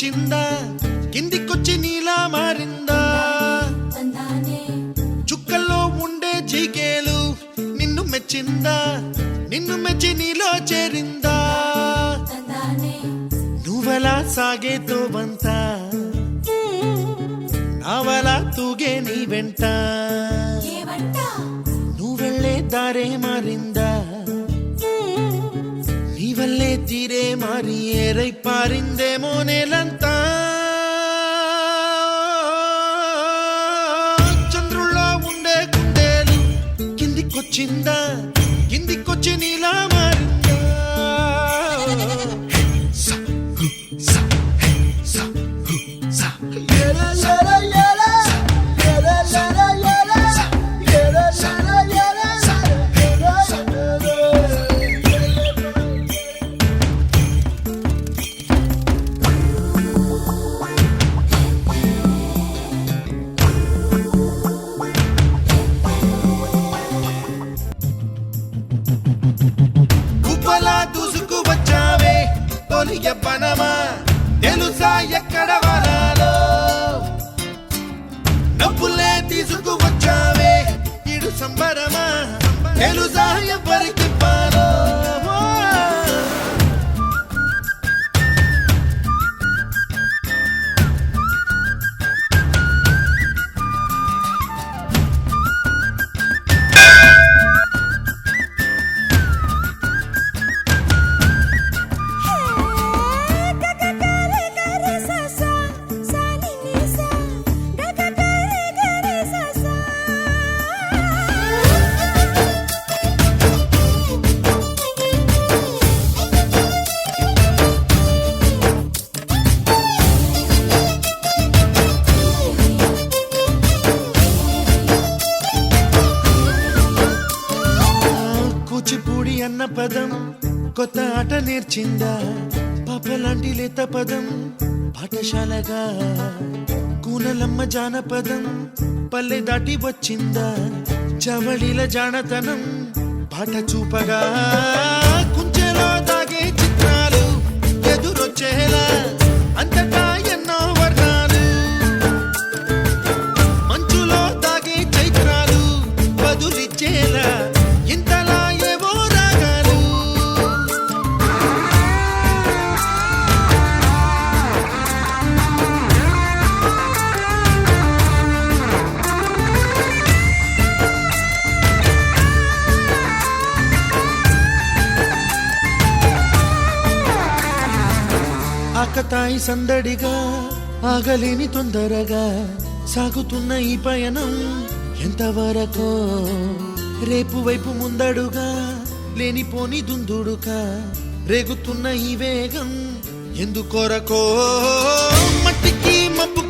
కిందికొచ్చిందా కిందికొచ్చి నీలా మారిందా చుక్కల్లో ఉండే జీకేలు నిన్ను మెచ్చిందా నిన్ను మెచ్చి నీలో చేరిందా నువ్వలా సాగే తోవంత నావలా తూగే నీ వెంట నువ్వెళ్ళే దారే మారిందా నీవల్లే తీరే మారి ఏరై పారిందేమో నేలంతా చంద్రుల్లో ఉండే గుండెలు కిందికొచ్చిందా కిందికొచ్చి నీలా మారిందా దూసుకు వచ్చావే తొలి యవ్వనమా తెలుసా ఎక్కడ వరాలో డబ్బులే తీసుకు వచ్చావే ఇడు సంబరమా తెలుసా ఎవరికి పాలో కూచిపూడి అన్న పదం కొత్త ఆట నేర్చిందా పాపలాంటి లేత పదం పాఠశాలగా కూనలమ్మ జానపదం పల్లె దాటి వచ్చిందా చవళిల జానతనం పాట చూపగా కుంచెలో దాగే చిత్రాలు ఎదురొచ్చేలా అంతటా ఎన్నో వర్ణాలు మంచులో దాగే చైత్రాలు బదులిచ్చేలా ఇంతలా ఏవో రాగాలు ఆకతాయి సందడిగా ఆగలేని తొందరగా సాగుతున్న ఈ పయనం ఎంతవరకో రేపు వైపు ముందడుగా లేనిపోని దుందుడుగా రేగుతున్న ఈ వేగం ఎందుకొరకో మట్టికి మబ్బు